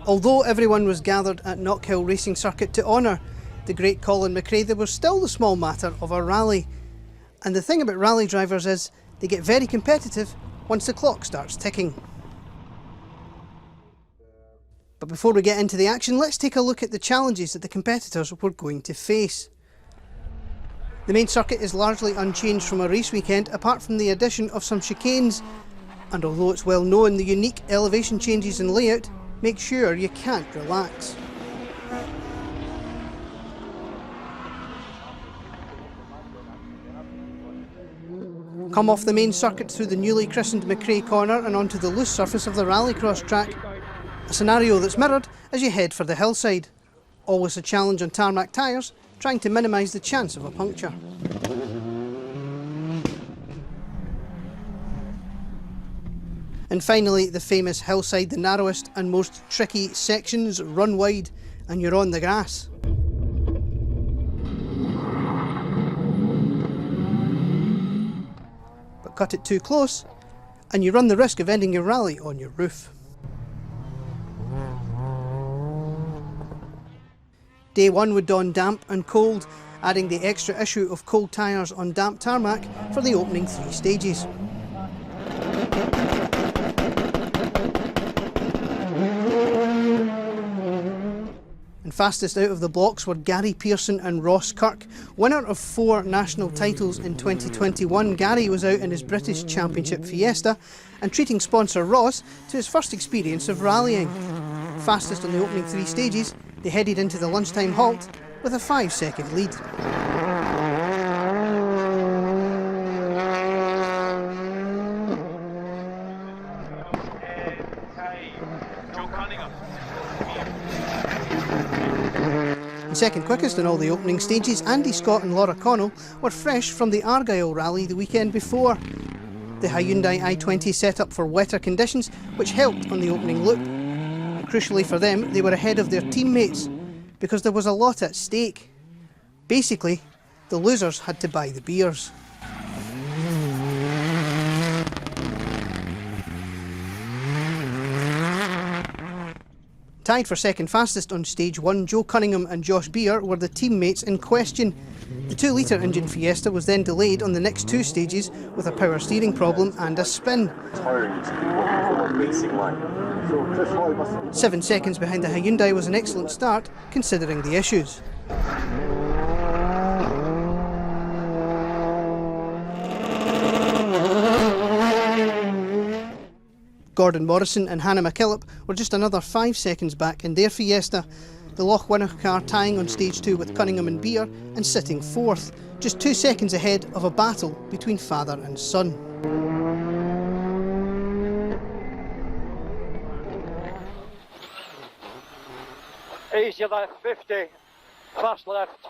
Although everyone was gathered at Knockhill Racing Circuit to honour the great Colin McRae, there was still the small matter of a rally. And the thing about rally drivers is they get very competitive once the clock starts ticking. But before we get into the action, let's take a look at the challenges that the competitors were going to face. The main circuit is largely unchanged from a race weekend, apart from the addition of some chicanes. And although it's well known the unique elevation changes in layout, make sure you can't relax. Come off the main circuit through the newly christened McRae corner and onto the loose surface of the rallycross track, a scenario that's mirrored as you head for the hillside. Always a challenge on tarmac tyres, trying to minimise the chance of a puncture. And finally, the famous hillside, the narrowest and most tricky sections, run wide and you're on the grass. But cut it too close and you run the risk of ending your rally on your roof. Day one would dawn damp and cold, adding the extra issue of cold tyres on damp tarmac for the opening 3 stages. And fastest out of the blocks were Gary Pearson and Ross Kirk. Winner of 4 national titles in 2021, Gary was out in his British Championship Fiesta and treating sponsor Ross to his first experience of rallying. Fastest on the opening 3 stages, they headed into the lunchtime halt with a 5-second lead. Second quickest in all the opening stages, Andy Scott and Laura Connell were fresh from the Argyll rally the weekend before. The Hyundai i20 set up for wetter conditions, which helped on the opening loop. Crucially for them, they were ahead of their teammates because there was a lot at stake. Basically, the losers had to buy the beers. Tied for second fastest on stage 1, Joe Cunningham and Josh Beer were the teammates in question. The 2-litre engine Fiesta was then delayed on the next 2 stages with a power steering problem and a spin. 7 seconds behind the Hyundai was an excellent start considering the issues. Gordon Morrison and Hannah McKillop were just another 5 seconds back in their Fiesta. The Loch winner car tying on stage 2 with Cunningham and Beer and sitting 4th, just 2 seconds ahead of a battle between father and son. Easy left, 50, fast left,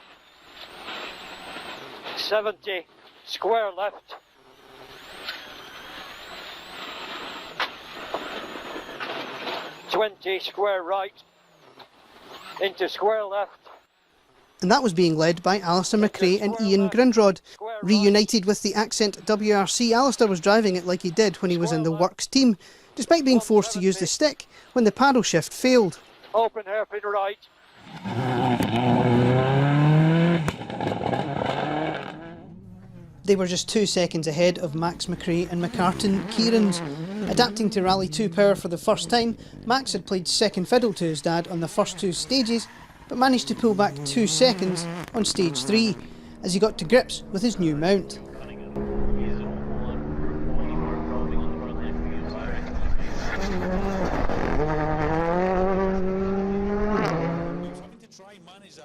70, square left. 20, square right, into square left. And that was being led by Alistair McRae and Ian Grindrod. Reunited with the Accent WRC, Alistair was driving it like he did when he was in the Works team, despite being forced to use the stick when the paddle shift failed. Open hairpin right. They were just 2 seconds ahead of Max McRae and McCartan Kieran's. Adapting to Rally 2 power for the first time, Max had played second fiddle to his dad on the first 2 stages, but managed to pull back 2 seconds on stage 3 as he got to grips with his new mount.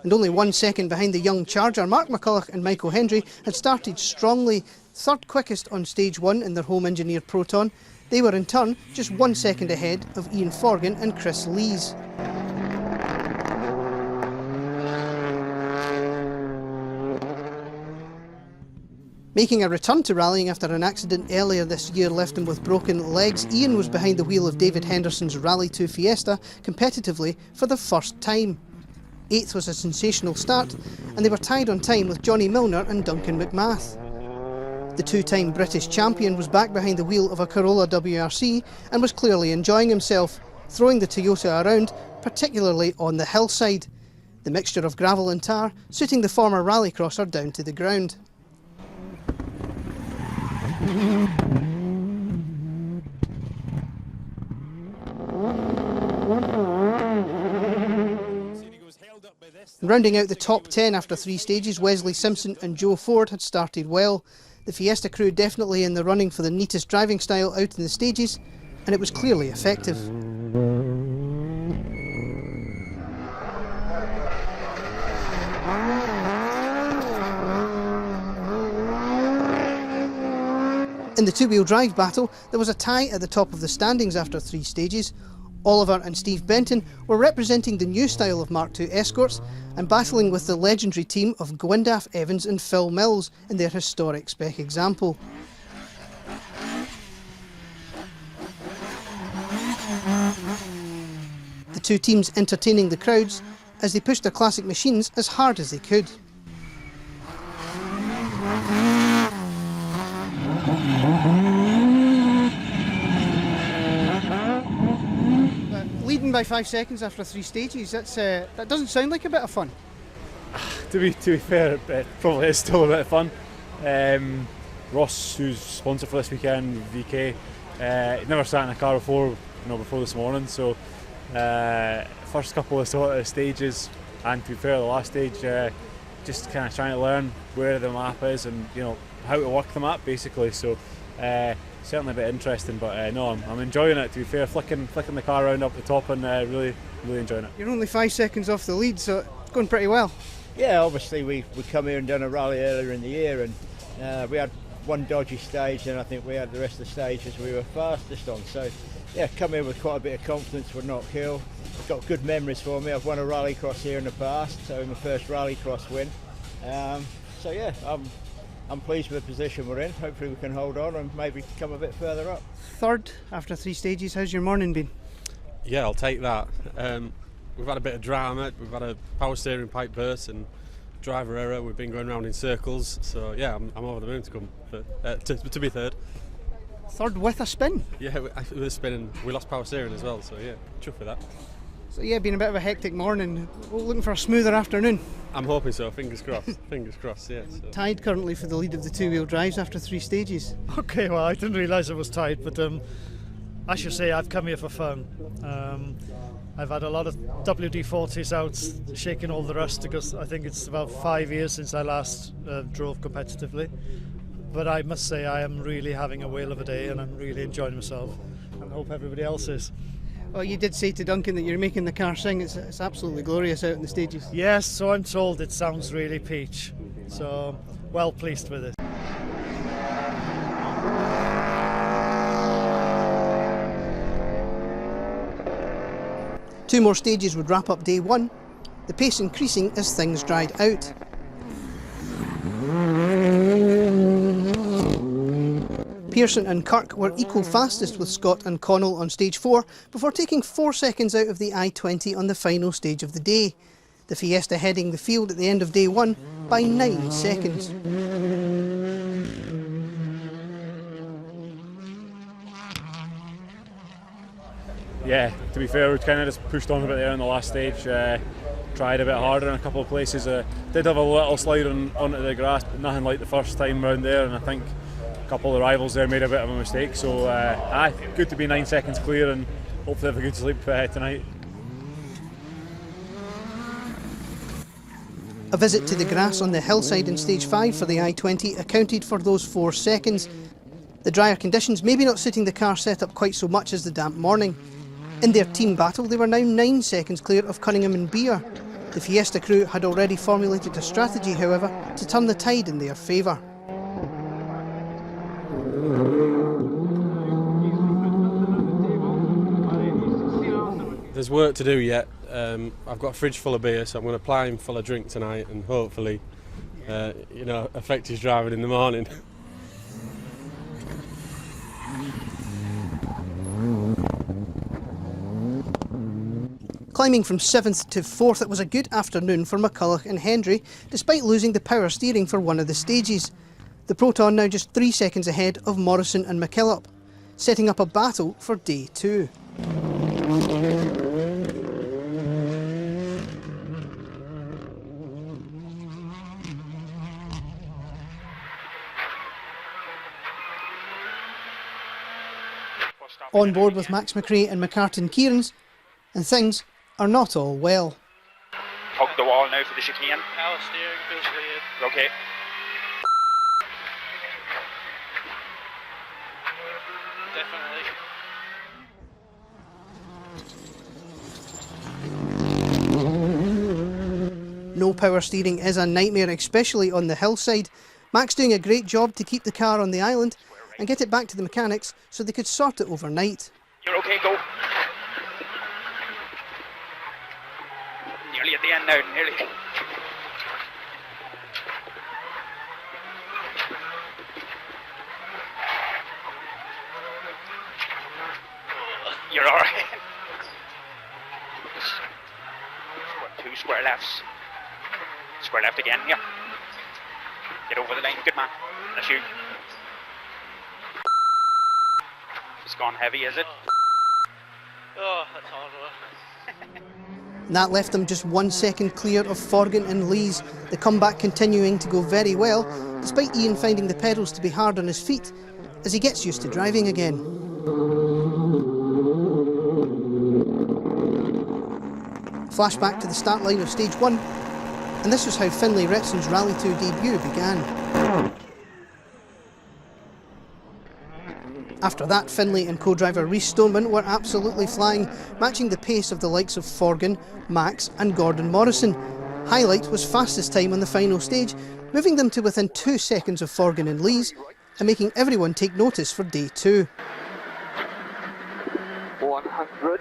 And only 1 second behind the young charger, Mark McCulloch and Michael Hendry had started strongly, 3rd quickest on stage 1 in their home engineered Proton. They were in turn just 1 second ahead of Ian Forgan and Chris Lees. Making a return to rallying after an accident earlier this year left him with broken legs, Ian was behind the wheel of David Henderson's Rally 2 Fiesta competitively for the first time. 8th was a sensational start, and they were tied on time with Johnny Milner and Duncan McMath. The 2-time British champion was back behind the wheel of a Corolla WRC and was clearly enjoying himself, throwing the Toyota around particularly on the hillside. The mixture of gravel and tar suiting the former rallycrosser down to the ground. Rounding out the top 10 after 3 stages, Wesley Simpson and Joe Ford had started well. The Fiesta crew definitely in the running for the neatest driving style out in the stages, and it was clearly effective. In the two-wheel drive battle, there was a tie at the top of the standings after 3 stages. Oliver and Steve Benton were representing the new style of Mark II escorts and battling with the legendary team of Gwyndaff Evans and Phil Mills in their historic spec example. The two teams entertaining the crowds as they pushed their classic machines as hard as they could. Leading by 5 seconds after 3 stages, that doesn't sound like a bit of fun. To be fair, it probably is still a bit of fun. Ross, who's sponsor for this weekend, VK, he'd never sat in a car before, before this morning. So first couple of stages, and to be fair, the last stage, just kind of trying to learn where the map is and how to work the map basically. So certainly a bit interesting, but no, I'm enjoying it. To be fair, flicking the car around up the top and really enjoying it. You're only 5 seconds off the lead, so it's going pretty well. Yeah, obviously we come here and done a rally earlier in the year, and we had one dodgy stage, and I think we had the rest of the stages we were fastest on. So yeah, come here with quite a bit of confidence with Knock Hill. Got good memories for me. I've won a rallycross here in the past, so my first rallycross win. So yeah, I'm pleased with the position we're in. Hopefully we can hold on and maybe come a bit further up. Third after 3 stages, how's your morning been? Yeah, I'll take that. We've had a bit of drama, we've had a power steering pipe burst and driver error, we've been going around in circles, so yeah, I'm over the moon to come to be third. Third with a spin? Yeah, with a spin, and we lost power steering as well, so yeah, chuffed with that. So yeah, been a bit of a hectic morning. Looking for a smoother afternoon. I'm hoping so, fingers crossed, fingers crossed, yeah. So. Tied currently for the lead of the two-wheel drives after 3 stages. Okay, well I didn't realise it was tied, but I should say I've come here for fun. I've had a lot of WD-40s out, shaking all the rust, because I think it's about 5 years since I last drove competitively. But I must say I am really having a whale of a day and I'm really enjoying myself, and I hope everybody else is. Well, you did say to Duncan that you're making the car sing. It's absolutely glorious out in the stages. Yes, so I'm told it sounds really peach, so well pleased with it. Two more stages would wrap up day 1, the pace increasing as things dried out. Pearson and Kirk were equal fastest with Scott and Connell on stage 4 before taking 4 seconds out of the I-20 on the final stage of the day. The Fiesta heading the field at the end of day 1 by 9 seconds. Yeah, to be fair, we kind of just pushed on a bit there in the last stage. Tried a bit harder in a couple of places. Did have a little slide onto the grass, but nothing like the first time round there. And I think a couple of the rivals there made a bit of a mistake. So, good to be 9 seconds clear and hopefully have a good sleep tonight. A visit to the grass on the hillside in stage 5 for the I-20 accounted for those 4 seconds. The drier conditions maybe not suiting the car setup quite so much as the damp morning. In their team battle, they were now 9 seconds clear of Cunningham and Beer. The Fiesta crew had already formulated a strategy, however, to turn the tide in their favour. There's work to do yet. I've got a fridge full of beer, so I'm going to apply him full of drink tonight and hopefully, affect his driving in the morning. Climbing from 7th to 4th, it was a good afternoon for McCulloch and Hendry, despite losing the power steering for one of the stages. The Proton now just 3 seconds ahead of Morrison and McKillop, setting up a battle for day 2. on board with Max McRae and McCartan Kieran's, and things are not all well. Hug the wall now for the chicane. Power steering feels weird. Okay. Definitely. No power steering is a nightmare, especially on the hillside. Max doing a great job to keep the car on the island and get it back to the mechanics so they could sort it overnight. You're okay, go. Nearly at the end now, nearly. You're alright. Two square lefts. Square left again, yeah. Get over the line, good man. That's you. It's gone heavy, is it? Oh, that's horrible. And that left them just 1 second clear of Forgan and Lees, the comeback continuing to go very well, despite Ian finding the pedals to be hard on his feet as he gets used to driving again. Flashback to the start line of stage 1, and this was how Finlay Retson's Rally 2 debut began. After that, Finlay and co-driver Rhys Stoneman were absolutely flying, matching the pace of the likes of Forgan, Max and Gordon Morrison. Highlight was fastest time on the final stage, moving them to within 2 seconds of Forgan and Lees, and making everyone take notice for day 2. 100.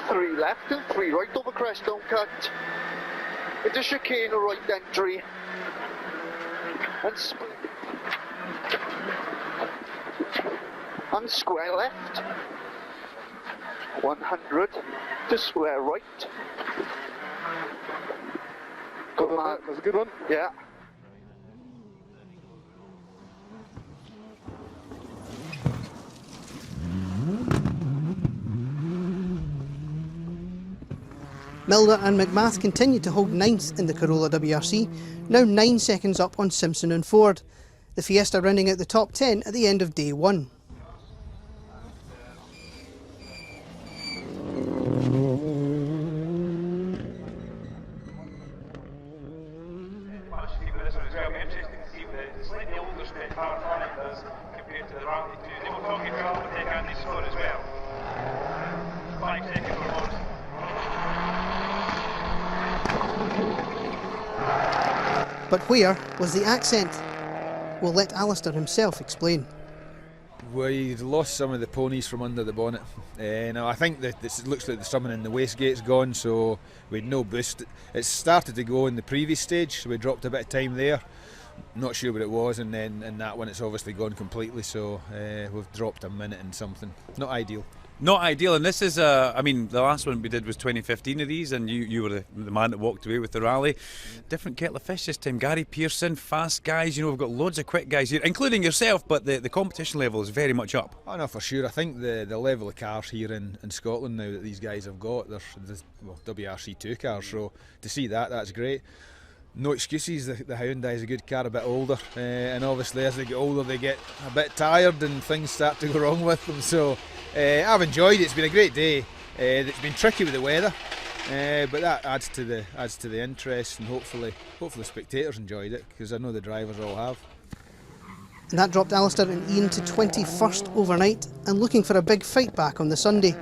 3 left and 3 right over crest, don't cut. Into chicane, right entry. And split. And square left. 100 to square right. Good man. That's a good one. Yeah. Milner and McMath continued to hold 9th in the Corolla WRC, now 9 seconds up on Simpson and Ford. The Fiesta rounding out the top 10 at the end of day 1. But where was the accent? We'll let Alistair himself explain. We lost some of the ponies from under the bonnet. Now I think that this looks like someone in the wastegate's gone, so we had no boost. It started to go in the previous stage, so we dropped a bit of time there. Not sure what it was, and then in that one it's obviously gone completely, so we've dropped a minute and something. Not ideal. Not ideal, and this is, I mean, the last one we did was 2015 of these, and you were the man that walked away with the rally. Different kettle of fish this time. Gary Pearson, fast guys, you know, we've got loads of quick guys here, including yourself, but the competition level is very much up. Oh no, for sure. I think the level of cars here in Scotland now that these guys have got, they're WRC2 cars, so to see that's great. No excuses, the Hyundai is a good car, a bit older, and obviously as they get older they get a bit tired and things start to go wrong with them, so I've enjoyed it. It's been a great day. It's been tricky with the weather, but that adds to the interest, and hopefully spectators enjoyed it, because I know the drivers all have. And that dropped Alistair and Ian to 21st overnight, and looking for a big fight back on the Sunday.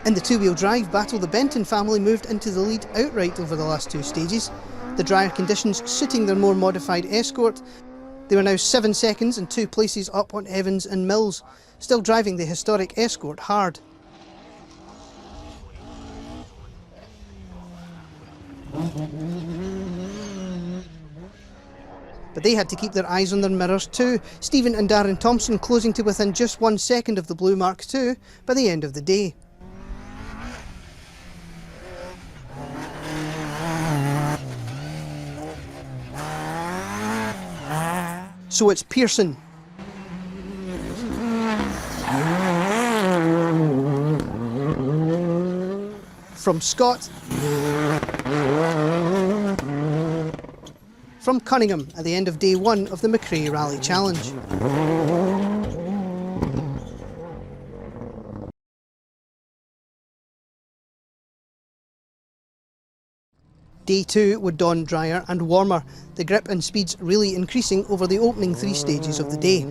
In the two-wheel drive battle, the Benton family moved into the lead outright over the last 2 stages, the drier conditions suiting their more modified Escort. They were now 7 seconds and 2 places up on Evans and Mills, still driving the historic Escort hard. But they had to keep their eyes on their mirrors too, Stephen and Darren Thompson closing to within just 1 second of the Blue Mark II by the end of the day. So it's Pearson. From Scott. from Cunningham at the end of day 1 of the McRae Rally Challenge. Day 2 would dawn drier and warmer, the grip and speeds really increasing over the opening 3 stages of the day.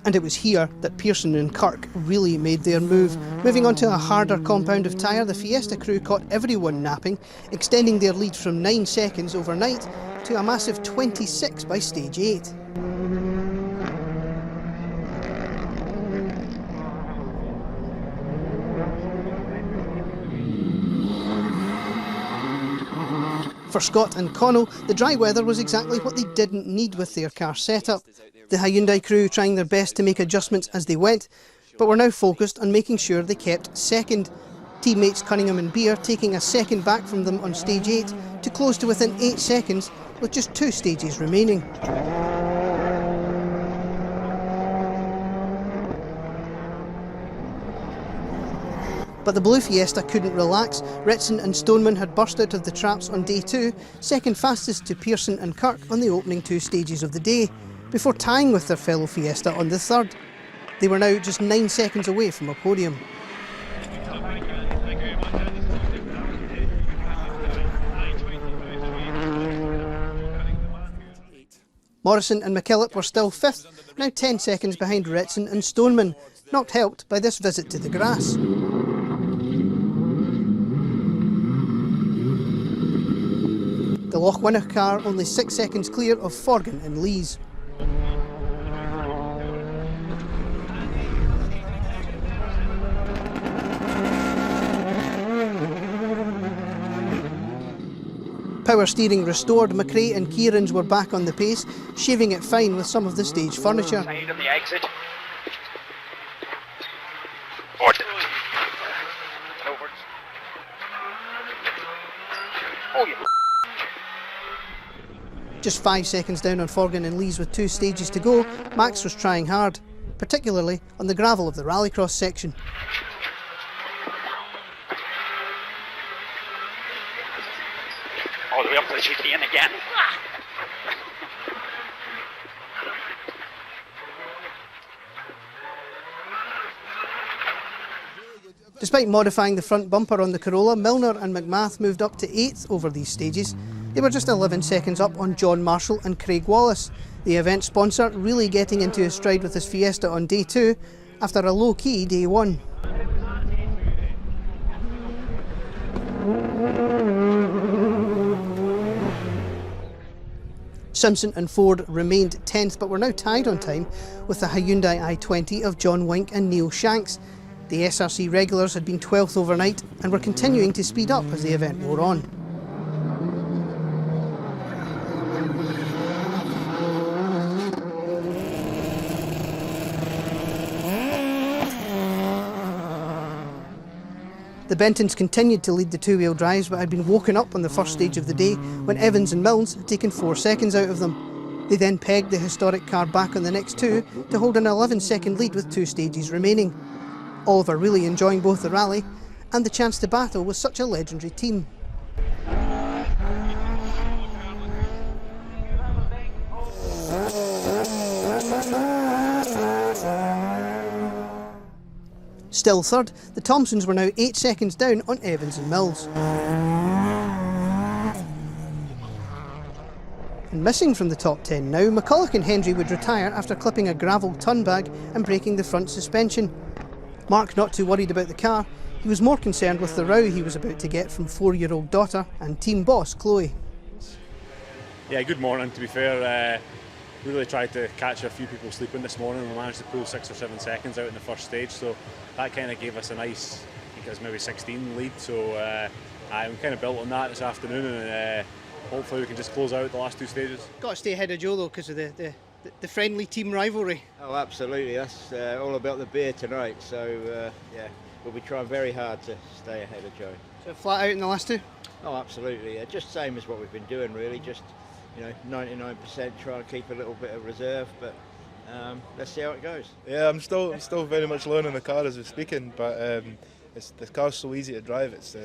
And it was here that Pearson and Kirk really made their move. Moving on to a harder compound of tyre, the Fiesta crew caught everyone napping, extending their lead from 9 seconds overnight to a massive 26 by stage 8. For Scott and Connell, the dry weather was exactly what they didn't need with their car setup. The Hyundai crew trying their best to make adjustments as they went, but were now focused on making sure they kept second. Teammates Cunningham and Beer taking a second back from them on stage 8 to close to within 8 seconds with just 2 stages remaining. But the blue Fiesta couldn't relax. Ritson and Stoneman had burst out of the traps on day 2, second fastest to Pearson and Kirk on the opening 2 stages of the day, before tying with their fellow Fiesta on the third. They were now just 9 seconds away from a podium. Morrison and McKillop were still 5th, now 10 seconds behind Ritson and Stoneman, not helped by this visit to the grass. The Loch winner car only 6 seconds clear of Forgan and Lees. Power steering restored, McRae and Kieran's were back on the pace, shaving it fine with some of the stage furniture. Side on the exit. Forward. Over. Oh, yeah. Just 5 seconds down on Forgan and Lees with 2 stages to go, Max was trying hard, particularly on the gravel of the rallycross section. All the way up to the chicane again. Despite modifying the front bumper on the Corolla, Milner and McMath moved up to 8th over these stages. They were just 11 seconds up on John Marshall and Craig Wallace, the event sponsor really getting into his stride with his Fiesta on day 2 after a low-key day 1. Simpson and Ford remained 10th but were now tied on time with the Hyundai i20 of John Wink and Neil Shanks. The SRC regulars had been 12th overnight and were continuing to speed up as the event wore on. The Bentons continued to lead the two-wheel drives but had been woken up on the first stage of the day when Evans and Mills had taken 4 seconds out of them. They then pegged the historic car back on the next 2 to hold an 11-second lead with 2 stages remaining. Oliver really enjoying both the rally and the chance to battle with such a legendary team. Still third, the Thompsons were now 8 seconds down on Evans and Mills. And missing from the top 10 now, McCulloch and Hendry would retire after clipping a gravel ton bag and breaking the front suspension. Mark not too worried about the car, he was more concerned with the row he was about to get from 4-year-old daughter and team boss Chloe. Yeah, good morning. To be fair, we really tried to catch a few people sleeping this morning and we managed to pull 6 or 7 seconds out in the first stage, so that kind of gave us a nice, I think it was maybe 16 lead, so I'm kind of built on that this afternoon and hopefully we can just close out the last 2 stages. Got to stay ahead of Joe though because of the friendly team rivalry. Oh, absolutely. That's all about the beer tonight. So, yeah, we'll be trying very hard to stay ahead of Joe. So flat out in the last 2? Oh, absolutely. Yeah. Just same as what we've been doing, really. Just, 99% try and keep a little bit of reserve. But let's see how it goes. Yeah, I'm still very much learning the car as we're speaking, but the car's so easy to drive. It's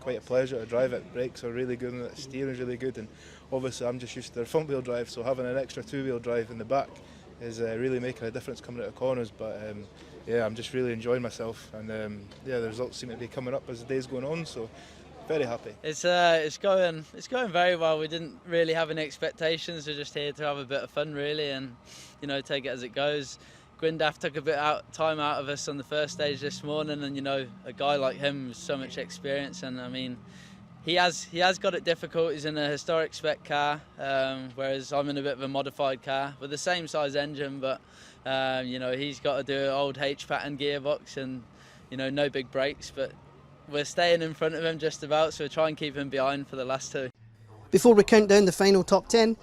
quite a pleasure to drive it. Brakes are really good and the steering's really good, and obviously I'm just used to the front wheel drive, so having an extra two-wheel drive in the back is really making a difference coming out of corners. But yeah, I'm just really enjoying myself, and yeah, the results seem to be coming up as the day's going on, so very happy. It's going very well. We didn't really have any expectations. We're just here to have a bit of fun, really, and take it as it goes. Gwyndaf took a bit time out of us on the first stage this morning, and a guy like him with so much experience, and I mean, he has got it difficult. He's in a historic spec car, whereas I'm in a bit of a modified car with the same size engine, but he's got to do an old H-pattern gearbox and no big brakes, but we're staying in front of him just about, so we'll try and keep him behind for the last two. Before we count down the final top 10,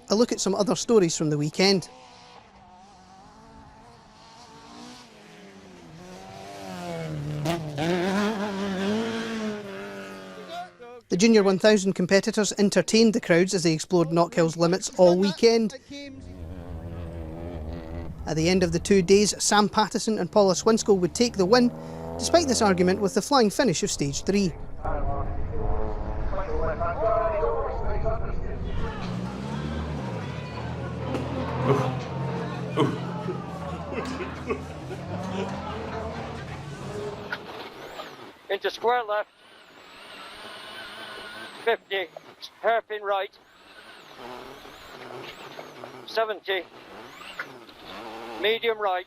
a look at some other stories from the weekend. The Junior 1000 competitors entertained the crowds as they explored Knockhill's limits all weekend. At the end of the 2 days, Sam Pattison and Paula Swinskell would take the win, despite this argument with the flying finish of stage 3. Into square left, 50, hairpin right, 70, medium right,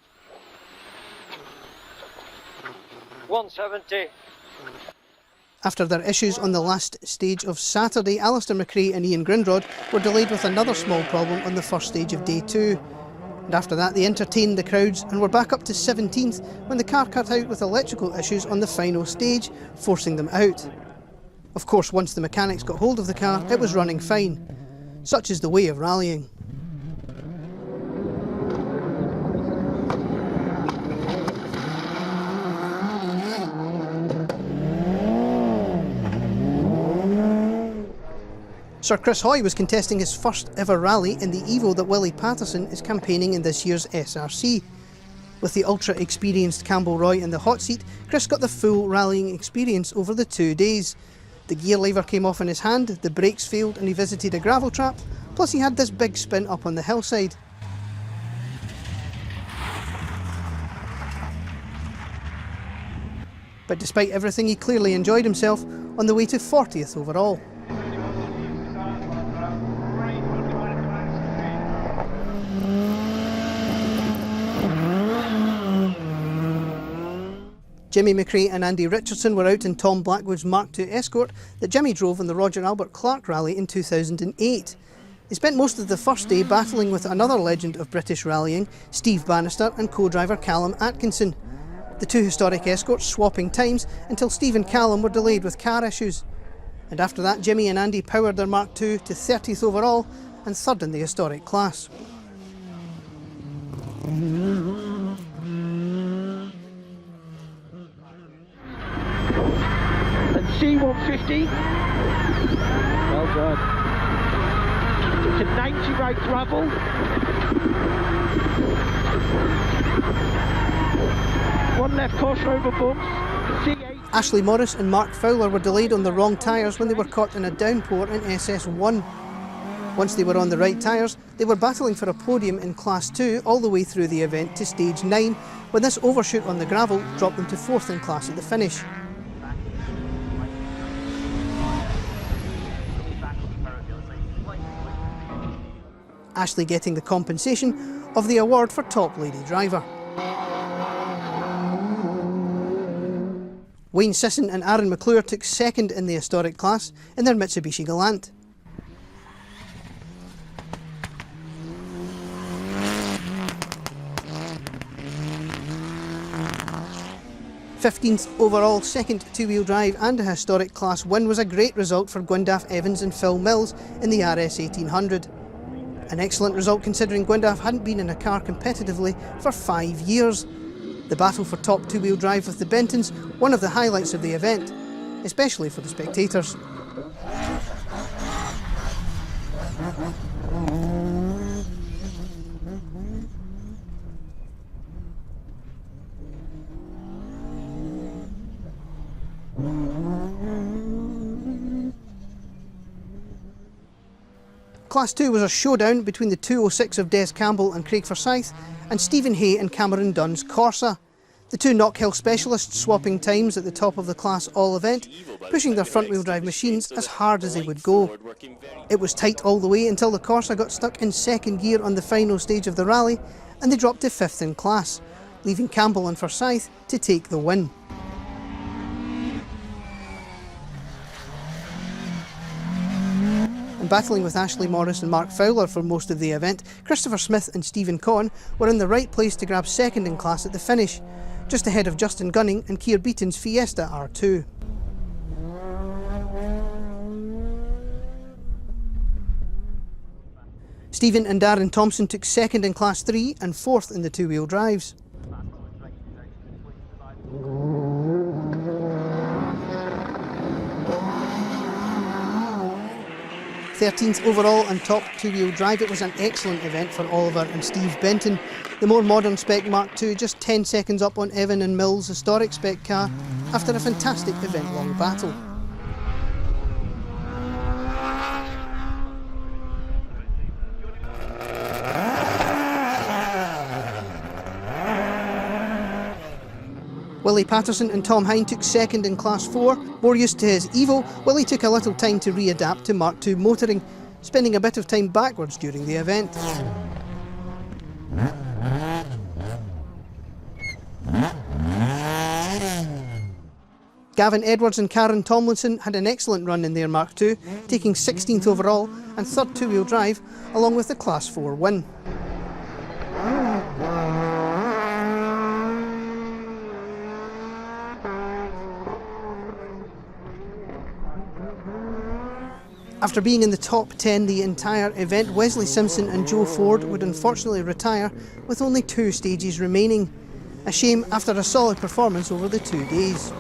170. After their issues on the last stage of Saturday, Alistair McRae and Ian Grindrod were delayed with another small problem on the first stage of day 2. And after that they entertained the crowds and were back up to 17th when the car cut out with electrical issues on the final stage, forcing them out. Of course, once the mechanics got hold of the car, it was running fine. Such is the way of rallying. Sir Chris Hoy was contesting his first ever rally in the Evo that Willie Patterson is campaigning in this year's SRC. With the ultra-experienced Campbell Roy in the hot seat, Chris got the full rallying experience over the 2 days. The gear lever came off in his hand, the brakes failed and he visited a gravel trap, plus he had this big spin up on the hillside. But despite everything, he clearly enjoyed himself on the way to 40th overall. Jimmy McRae and Andy Richardson were out in Tom Blackwood's Mark II Escort that Jimmy drove in the Roger Albert Clark Rally in 2008. He spent most of the first day battling with another legend of British rallying, Steve Bannister, and co-driver Callum Atkinson. The two historic escorts swapping times until Steve and Callum were delayed with car issues. And after that, Jimmy and Andy powered their Mark II to 30th overall and third in the historic class. C150. Well done. It's a 90 right gravel. One left caution over bumps. C8. Ashley Morris and Mark Fowler were delayed on the wrong tyres when they were caught in a downpour in SS1. Once they were on the right tyres, they were battling for a podium in Class 2 all the way through the event to Stage 9, when this overshoot on the gravel dropped them to 4th in class at the finish. Ashley getting the compensation of the award for top lady driver. Wayne Sisson and Aaron McClure took second in the historic class in their Mitsubishi Galant. '15th overall, second two-wheel drive and a historic class win was a great result for Gwyndaf Evans and Phil Mills in the RS 1800. An excellent result considering Gwyndaf hadn't been in a car competitively for 5 years. The battle for top two-wheel drive with the Bentons, one of the highlights of the event, especially for the spectators. Class 2 was a showdown between the 206 of Des Campbell and Craig Forsyth and Stephen Hay and Cameron Dunn's Corsa. The two Knockhill specialists swapping times at the top of the Class All event, pushing their front-wheel drive machines as hard as they would go. It was tight all the way until the Corsa got stuck in second gear on the final stage of the rally and they dropped to 5th in class, leaving Campbell and Forsyth to take the win. And battling with Ashley Morris and Mark Fowler for most of the event, Christopher Smith and Stephen Conn were in the right place to grab second in class at the finish, just ahead of Justin Gunning and Keir Beaton's Fiesta R2. Stephen and Darren Thompson took second in Class 3 and fourth in the two-wheel drives. 13th overall and top two-wheel drive. It was an excellent event for Oliver and Steve Benton. The more modern spec Mark II just 10 seconds up on Evan and Mill's historic spec car after a fantastic event-long battle. Willie Patterson and Tom Hine took second in Class 4. More used to his Evo, Willie took a little time to readapt to Mark II motoring, spending a bit of time backwards during the event. Gavin Edwards and Karen Tomlinson had an excellent run in their Mark II, taking 16th overall and third two-wheel drive, along with the Class 4 win. After being in the top 10 the entire event, Wesley Simpson and Joe Ford would unfortunately retire with only 2 stages remaining. A shame after a solid performance over the 2 days.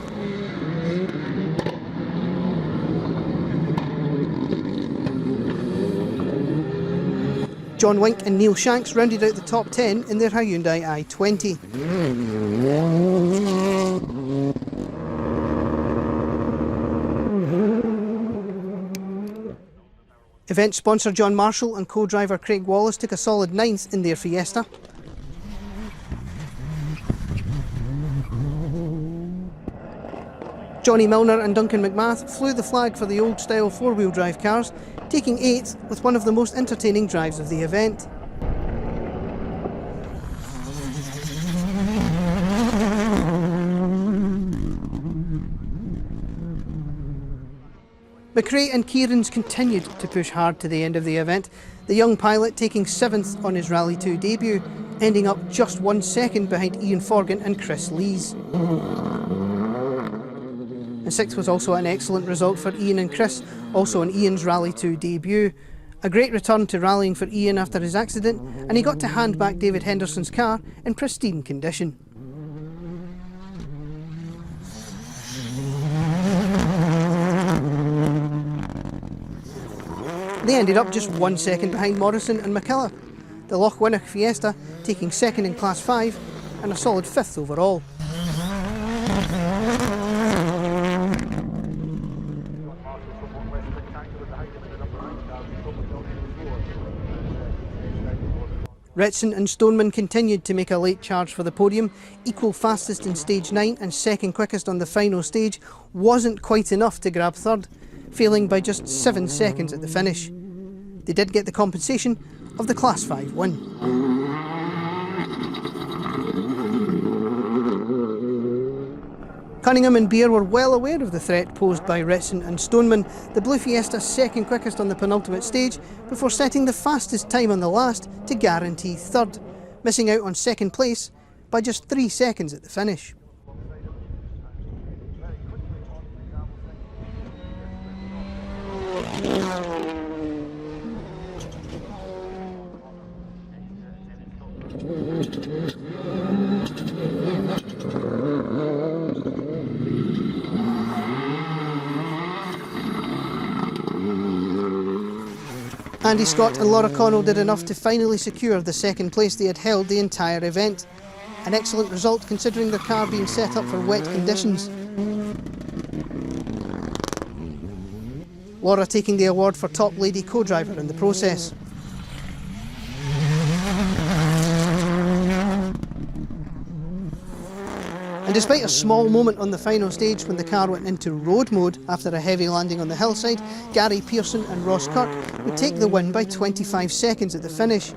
John Wink and Neil Shanks rounded out the top 10 in their Hyundai i20. Event sponsor John Marshall and co-driver Craig Wallace took a solid 9th in their Fiesta. Johnny Milner and Duncan McMath flew the flag for the old-style four-wheel drive cars, taking 8th with one of the most entertaining drives of the event. McRae and Kieran's continued to push hard to the end of the event, the young pilot taking 7th on his Rally 2 debut, ending up just 1 second behind Ian Forgan and Chris Lees. And 6th was also an excellent result for Ian and Chris, also on Ian's Rally 2 debut. A great return to rallying for Ian after his accident, and he got to hand back David Henderson's car in pristine condition. They ended up just 1 second behind Morrison and McKillop, the Loch Winnoch Fiesta taking 2nd in Class 5 and a solid 5th overall. Retson and Stoneman continued to make a late charge for the podium. Equal fastest in stage 9 and second quickest on the final stage wasn't quite enough to grab third, failing by just 7 seconds at the finish. They did get the compensation of the Class 5 win. Cunningham and Beer were well aware of the threat posed by Retson and Stoneman, the Blue Fiesta second quickest on the penultimate stage before setting the fastest time on the last to guarantee third, missing out on second place by just 3 seconds at the finish. Andy Scott and Laura Connell did enough to finally secure the second place they had held the entire event. An excellent result considering their car being set up for wet conditions. Laura taking the award for top lady co-driver in the process. And despite a small moment on the final stage when the car went into road mode after a heavy landing on the hillside, Gary Pearson and Ross Kirk would take the win by 25 seconds at the finish.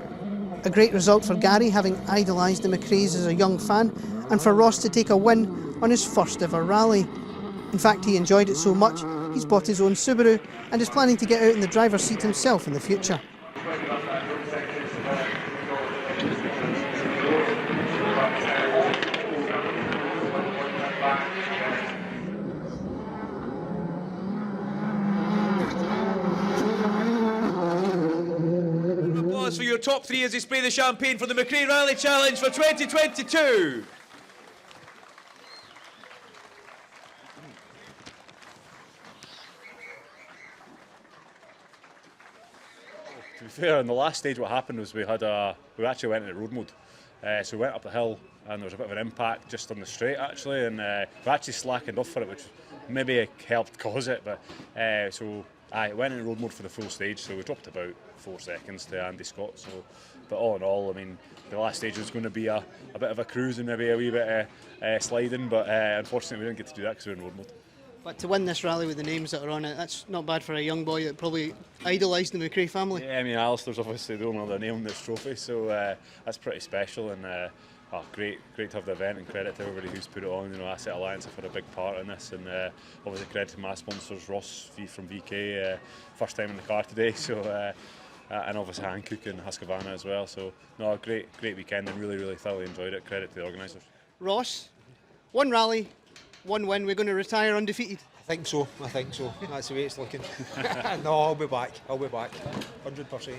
A great result for Gary, having idolised the McRaes as a young fan, and for Ross to take a win on his first ever rally. In fact, he enjoyed it so much, he's bought his own Subaru and is planning to get out in the driver's seat himself in the future. For your top three as they spray the champagne for the McRae Rally Challenge for 2022. To be fair, in the last stage what happened was we actually went into road mode. So we went up the hill and there was a bit of an impact just on the straight actually, and we actually slackened off for it, which maybe helped cause it, but I went in road mode for the full stage, so we dropped about 4 seconds to Andy Scott. So, but all in all, I mean, the last stage was going to be a bit of a cruise and maybe a wee bit of sliding, but unfortunately we didn't get to do that because we were in road mode. But to win this rally with the names that are on it, that's not bad for a young boy that probably idolised the McRae family. Yeah, I mean, Alistair's obviously the only other name on this trophy, so that's pretty special, and great to have the event, and credit to everybody who's put it on. You know, Asset Alliance have had a big part in this, and obviously credit to my sponsors, Ross from VK, first time in the car today, so and obviously Hankook and Husqvarna as well. So no, a great weekend, and really thoroughly enjoyed it. Credit to the organisers. Ross, one rally, one win. We're going to retire undefeated. I think so. That's the way it's looking. No, I'll be back, 100%.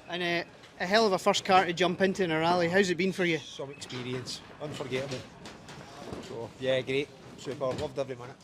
And a hell of a first car to jump into in a rally. How's it been for you? Some experience, unforgettable. So yeah, great, super, loved every minute.